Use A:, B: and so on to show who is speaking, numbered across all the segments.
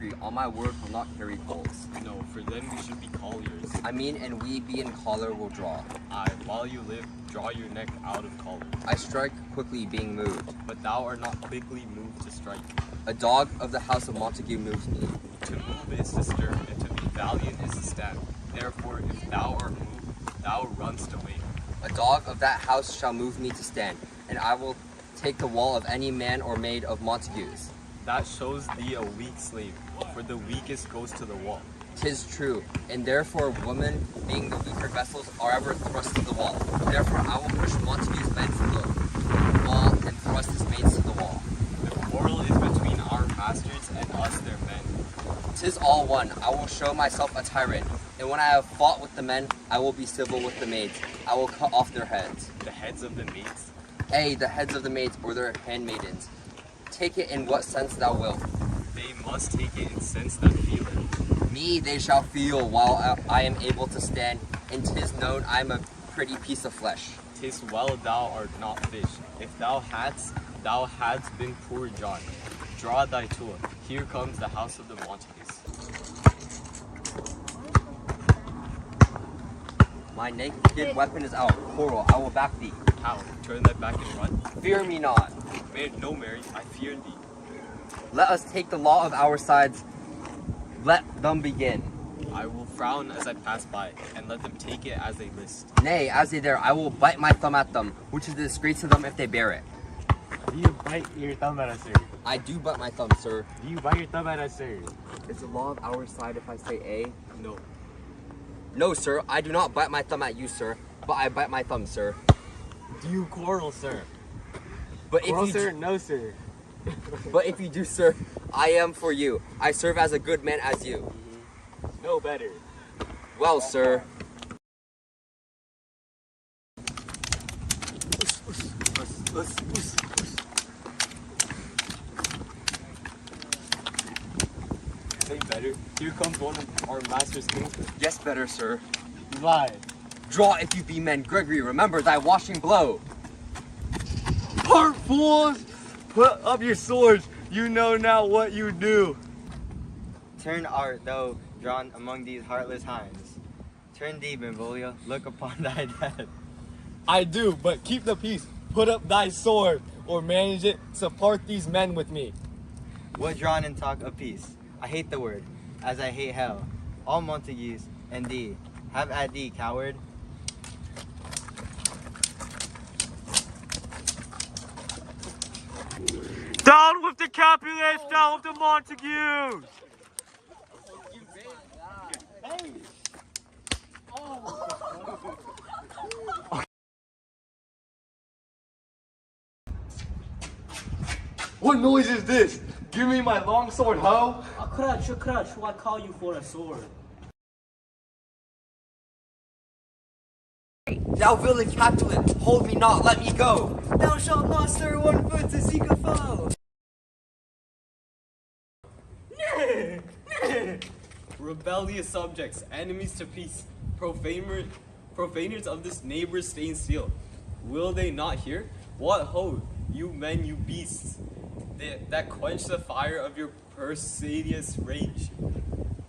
A: country, on my word, will not carry goals.
B: No, for then we should be colliers.
A: I mean, and we being collar will draw.
B: Aye, while you live, draw your neck out of collar.
A: I strike quickly being moved.
B: But thou art not quickly moved to strike.
A: A dog of the house of Montague moves me.
B: To move is to stir, and to be valiant is to stand. Therefore, if thou art moved, thou runst away.
A: A dog of that house shall move me to stand, and I will take the wall of any man or maid of Montague's.
B: That shows thee a weak slave, for the weakest goes to the wall.
A: 'Tis true, and therefore women, being the weaker vessels, are ever thrust to the wall. Therefore I will push Montague's men from the wall and thrust his maids to the wall.
B: The quarrel is between our masters and us their men.
A: 'Tis all one. I will show myself a tyrant, and when I have fought with the men, I will be civil with the maids. I will cut off their heads.
B: The heads of the maids?
A: Ay, the heads of the maids or their handmaidens. Take it in what sense thou wilt.
B: They must take it in sense that feel it.
A: Me they shall feel while I am able to stand, and 'tis known I am a pretty piece of flesh.
B: 'Tis well thou art not fish. If thou hadst been poor John. Draw thy tool. Here comes the house of the Montagues.
A: My naked weapon is out. Coral, I will back thee.
B: How? Turn thy back and run?
A: Fear me not.
B: No, Mary, I fear thee.
A: Let us take the law of our sides. Let them begin.
B: I will frown as I pass by, and let them take it as they list.
A: Nay, as they dare, I will bite my thumb at them, which is a disgrace to them if they bear it.
C: Do you bite your thumb at us, sir?
A: I do bite my thumb, sir.
C: Do you bite your thumb at us, sir?
A: Is the law of our side if I say A?
B: No.
A: No, sir, I do not bite my thumb at you, sir, but I bite my thumb, sir.
C: Do you quarrel, sir?
A: But if
C: Quarrel,
A: you
C: sir? No, sir.
A: But if you do, sir, I am for you. I serve as a good man as you.
C: No better.
A: Well, sir.
B: Say better. Here comes one of our master's kinsmen.
A: Yes, better, sir.
C: Lie.
A: Draw if you be men. Gregory, remember thy washing blow.
C: Part fools! Put up your swords. You know now what you do.
D: Turn art thou drawn among these heartless hinds. Turn thee, Benvolio, look upon thy death.
C: I do, but keep the peace. Put up thy sword, or manage it. Support these men with me.
D: What drawn and talk of peace? I hate the word, as I hate hell. All Montagues and thee, have at thee, coward.
C: Down with the Capulets, down with the Montagues! What noise is this? Give me my long sword, ho!
E: A crutch, who I call you for a sword.
A: Thou villain Capulet, hold me not, let me go.
E: Thou shalt not stir 1 foot to seek a foe.
B: Rebellious subjects, enemies to peace, profaners of this neighbor's stained steel. Will they not hear? What ho, you men, you beasts, that quench the fire of your perfidious rage,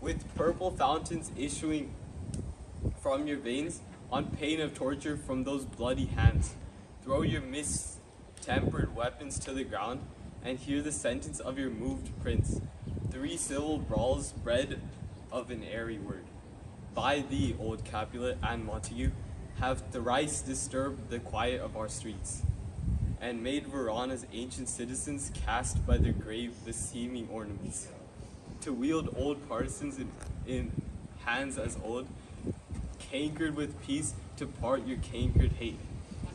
B: with purple fountains issuing from your veins, on pain of torture from those bloody hands. Throw your mistempered weapons to the ground, and hear the sentence of your moved prince. 3 civil brawls bred of an airy word. By thee, old Capulet and Montague, have thrice disturbed the quiet of our streets, and made Verana's ancient citizens cast by their grave the seeming ornaments. To wield old partisans in hands as old, cankered with peace, to part your cankered hate.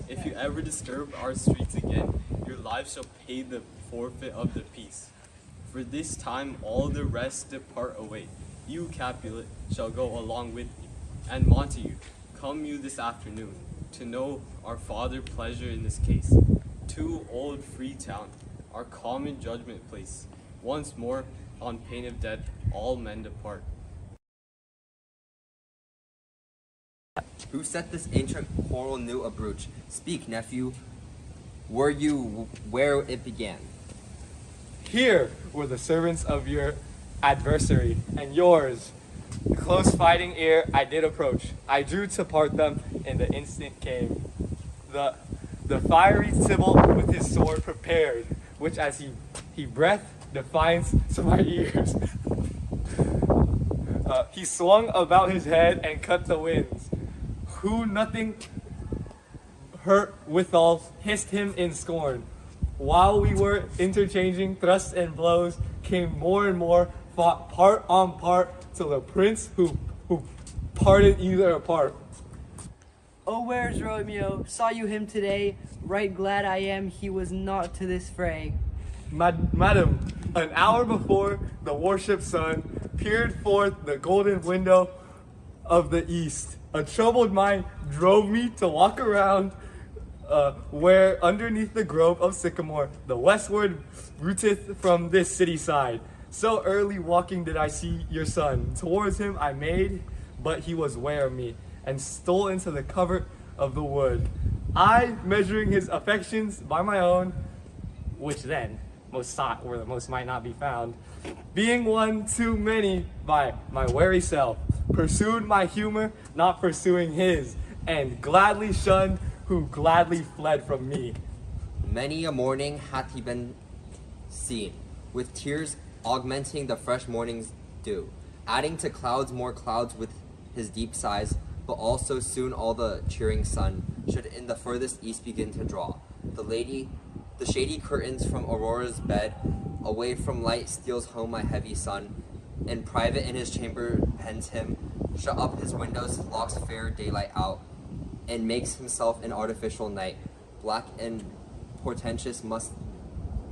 B: If you ever disturb our streets again, your lives shall pay the forfeit of the peace. For this time all the rest depart away. You, Capulet, shall go along with me. And Montague, come you this afternoon, to know our father pleasure in this case. To old Freetown, our common judgment place. Once more, on pain of death, all men depart.
A: Who set this ancient quarrel new abroach? Speak, nephew. Were you where it began?
C: Here were the servants of your adversary, and yours. The close fighting ere I did approach, I drew to part them, and the instant came. The fiery Sybil with his sword prepared, which as he breathed defiance to my ears. He swung about his head and cut the winds, who nothing hurt withal hissed him in scorn. While we were interchanging thrusts and blows, came more and more, fought part on part, till the prince who parted either apart.
F: Oh, where's Romeo? Saw you him today? Right glad I am he was not to this fray.
C: Madam, an hour before the warship sun peered forth the golden window of the east. A troubled mind drove me to walk around where underneath the grove of sycamore the westward rooteth from this city side. So early walking did I see your son. Towards him I made, but he was ware of me, and stole into the covert of the wood. I, measuring his affections by my own, which then most sought where the most might not be found, being one too many by my wary self, pursued my humor, not pursuing his, and gladly shunned who gladly fled from me.
A: Many a morning hath he been seen, with tears augmenting the fresh morning's dew, adding to clouds more clouds with his deep sighs, but also soon all the cheering sun should in the furthest east begin to draw. The shady curtains from Aurora's bed, away from light steals home my heavy sun, in private in his chamber pens him, shut up his windows, locks fair daylight out, and makes himself an artificial night. Black and portentous must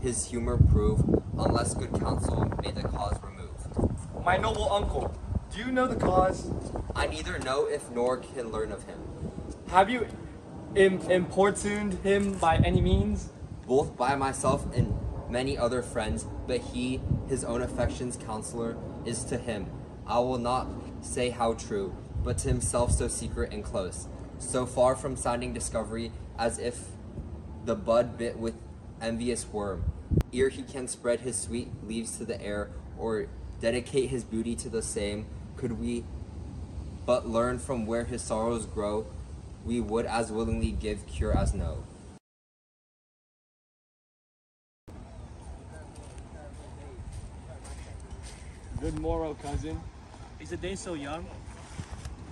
A: his humor prove, unless good counsel may the cause remove.
C: My noble uncle, do you know the cause?
A: I neither know if nor can learn of him,
C: Have you importuned him by any means?
A: both by myself and many other friends, but he, his own affection's counselor, is to him, I will not say how true, but to himself so secret and close, so far from sounding discovery, as if the bud bit with envious worm, ere he can spread his sweet leaves to the air, or dedicate his beauty to the same. Could we but learn from where his sorrows grow, we would as willingly give cure as no.
C: Good morrow, cousin.
E: Is the day so young?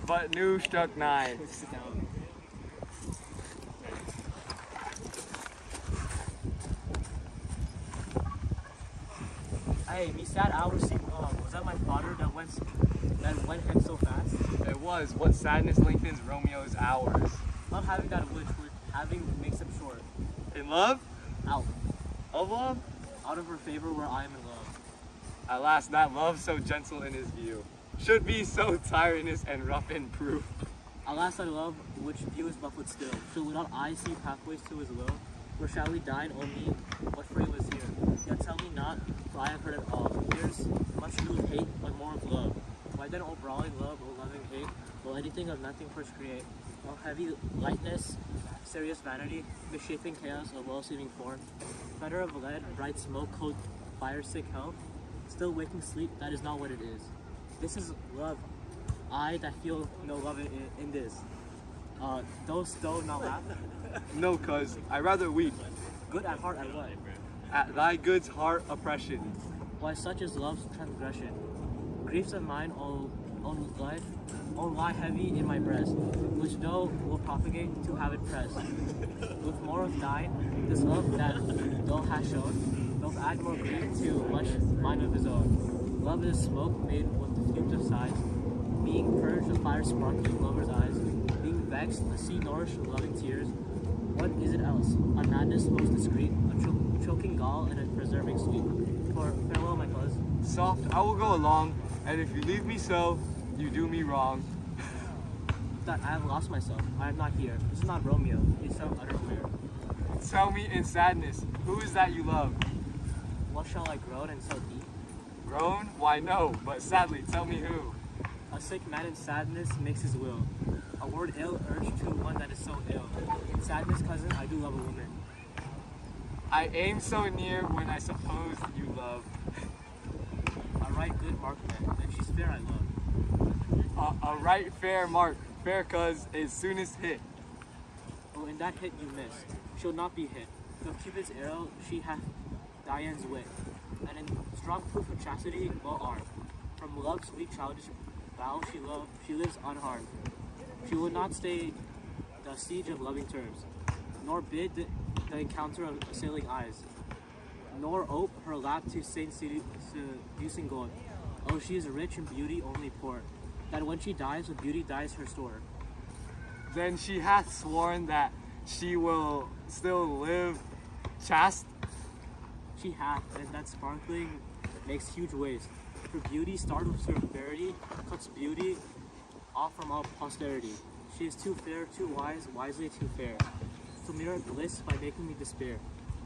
C: But new struck nine.
E: Sit down. Hey, me sad hours seem was that my father that went head so fast?
C: It was. What sadness lengthens Romeo's hours?
E: Not having that which having makes them short.
C: In love?
E: Out.
C: Of love?
E: Out of her favor where I am in love.
C: Alas, that love so gentle in his view should be so tyrannous and rough in proof.
E: Alas, I love which view is but still. Shall we not I see pathways to his will? Where shall we dine, O me? What free was here? Yet tell me not, for I have heard it all. Here's much new hate, but more of love. Why then, O brawling love, O loving hate, will anything of nothing first create? O heavy lightness, serious vanity, misshapen chaos of well-seeming form, fetter of lead, bright smoke, cold fire, sick health, still waking sleep, that is not what it is. This is love. I that feel no love in this. Though not laugh.
C: No, cuz, I rather weep.
E: Good at heart at what?
C: At thy good's heart oppression.
E: Why such is love's transgression. Griefs of mine, own life, all lie heavy in my breast, which thou will propagate to have it pressed. With more of thine, this love that thou hast shown, doth add more grief to much mine of his own. Love is smoke made with the fumes of sighs, being purged the fire sparkling lovers' eyes, being vexed, the sea nourished loving tears. What is it else? A madness most discreet, a choking gall and a preserving sweet. For farewell, my cuz.
C: Soft, I will go along, and if you leave me so, you do me wrong.
E: That I have lost myself. I am not here. This is not Romeo. It's some utter weird.
C: Tell me in sadness, who is that you love?
E: What shall I groan and so deep?
C: Grown? Why no, but sadly, tell me who.
E: A sick man in sadness makes his will. A word ill urged to one that is so ill. In sadness, cousin, I do love a woman.
C: I aim so near when I suppose you love.
E: A right good mark man, then she's fair I love.
C: A right fair mark, fair cuz is soonest hit.
E: Oh, in that hit you missed. She'll not be hit. Of Cupid's arrow, she hath Diane's wit. And in strong proof of chastity, well armed. From love's sweet childish vow she lives unharmed. She will not stay the siege of loving terms, nor bid the encounter of assailing eyes, nor ope her lap to saint seducing gold. Oh, she is rich in beauty, only poor, that when she dies, with beauty dies her store.
C: Then she hath sworn that she will still live chaste.
E: She hath, and that sparkling makes huge waves. For beauty, startled with severity, cuts beauty off from all posterity. She is too fair, too wise, wisely too fair, to mirror bliss by making me despair.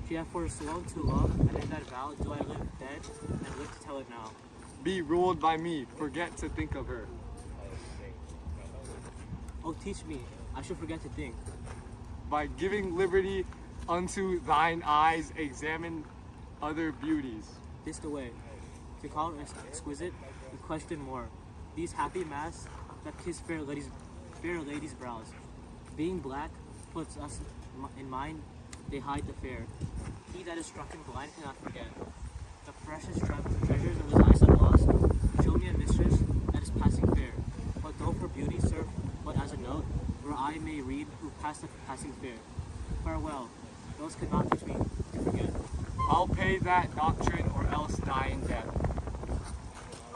E: She hath forsworn to love, and in that vow do I live dead, and live to tell it now.
C: Be ruled by me, forget to think of her.
E: Oh, teach me, I shall forget to think.
C: By giving liberty unto thine eyes, examine other beauties.
E: This the way, to call it exquisite, and question more. These happy masks that kiss fair ladies' brows. Being black puts us in mind, they hide the fair. He that is struck and blind cannot forget. The precious treasures of his eyes are lost. Show me a mistress that is passing fair. But though for beauty serve but as a note, where I may read who passed the passing fair. Farewell, those could not teach me to forget.
C: I'll pay that doctrine or else die in death.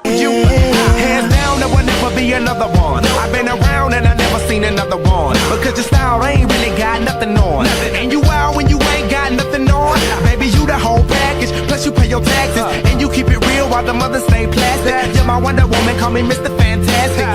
G: You, hands down, there will never be another one. I've been around and I never seen another one. Because your style ain't really got nothing on. And you out when you ain't got nothing on. Baby, you the whole package, plus you pay your taxes. And you keep it real while the mothers stay plastic. You're my Wonder Woman, call me Mr. Fantastic.